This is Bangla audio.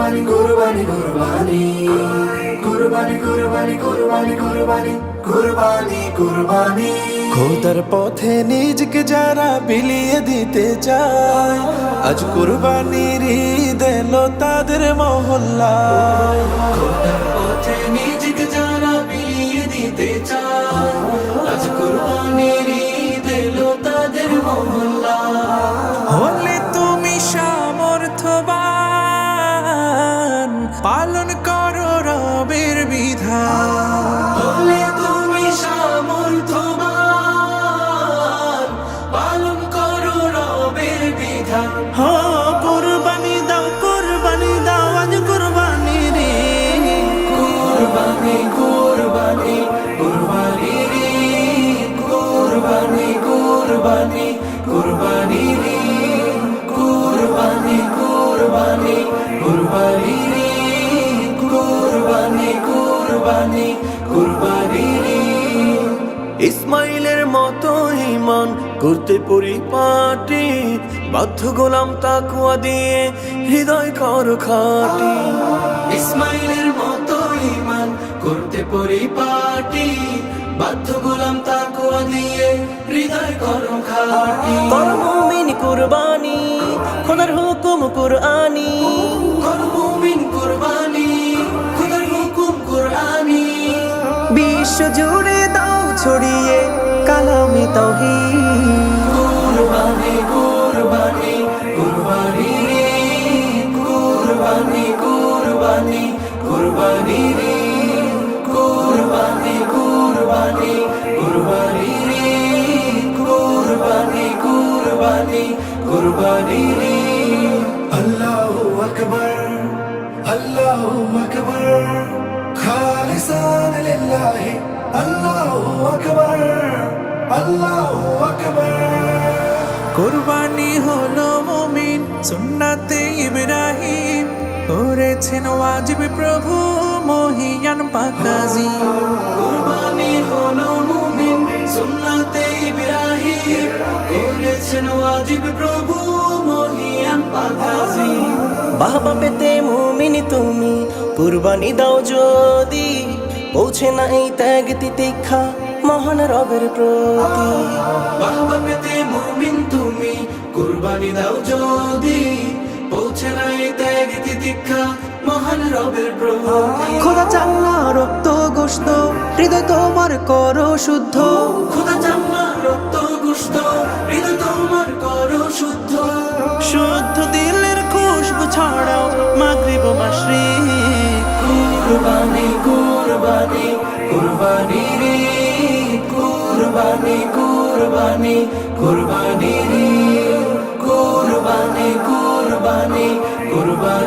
কুরবানি কুরবানি কুরবানি কুরবানি কুরবানি কুরবানি কুরবানি কুরবানি কুরবানি খোদার পথে নিজকে যারা বিলিয়ে দিতে চায়, আজ কুরবানির ঈদ এলো তাদের মহল্লায়। খোদার পথে নিজকে যারা বিলিয়ে দিতে চায়, আজ কুরবানির ঈদ এলো তাদের মহল্লায়। হলে তুমি সামর্থ্যবান, পালন করো রবের বিধান। হলে তুমি সামর্থ্যবান, পালন করো রবের বিধান। কুরবানি দাও আজ কুরবানির ঈদ। কুরবানি কুরবানি কুরবানির ঈদ, কুরবানি কুরবানি কুরবানির ঈদ, কুরবানি কুরবানি কুরবানির ঈদ, কুরবানি কুরবানি কুরবানির ঈদ। ইসমাইলের মতো ঈমান করতে পরিপাটি, বাধ্য গোলাম তাকওয়া দিয়ে হৃদয় কর খাটি। ইসমাইলের মতো ঈমান করতে পরিপাটি, বাধ্য গোলাম তাকওয়া দিয়ে হৃদয় করো খাটি। কর মুমিন কুরবানি, খোদার হুকুম কুরআনি। কর মুমিন কুরবানি, খোদার হুকুম কুরআনি। বিশ্ব জুড়ে দাও ছড়িয়ে কালামে তাওহীদ। কুরবানি কুরবানি কুরবানির ঈদ, কুরবানি কুরবানি কুরবানির ঈদ, কুরবানি কুরবানি কুরবানির ঈদ, কুরবানি কুরবানি কুরবানির ঈদ। আল্লাহু আকবার আল্লাহু আকবার খালিসান লিল্লাহি আল্লাহু আকবার আল্লাহু আকবার। কুরবানি হলো মুমিন সুন্নাতে ইব্রাহিম, করেছেন ওয়াজিব প্রভু মহিয়ান পাকাজি। কুরবানি হলো মুমিন সুন্নাতে ইব্রাহিম, করেছেন ওয়াজিব প্রভু মহিয়ান পাকাজি। বাহবা পেতে মুমিন তুমি কুরবানি দাও যদি, পৌঁছে না এই ত্যাগ তিতিক্ষা মহান রবের প্রতি। বাহবা পেতে মুমিন তুমি কুরবানি দাও যদি, পৌঁছে নাই ত্যাগ তিতিক্ষা মহান রবের প্রতি। খোদা চাল্লা রক্ত গোশত হৃদয় তোমার করো শুদ্ধ। খোদা চাম্মা রক্ত গোশত হৃদয় তোমার করো শুদ্ধ। শুদ্ধ দিলের খুশবু ছড়াও মাগরিব মাশরিক। কুরবানি কুরবানি কুরবানির ঈদ, কুরবানি কুরবানি কুরবানির ঈদ, কুরবানি কুরবানি কুরবানির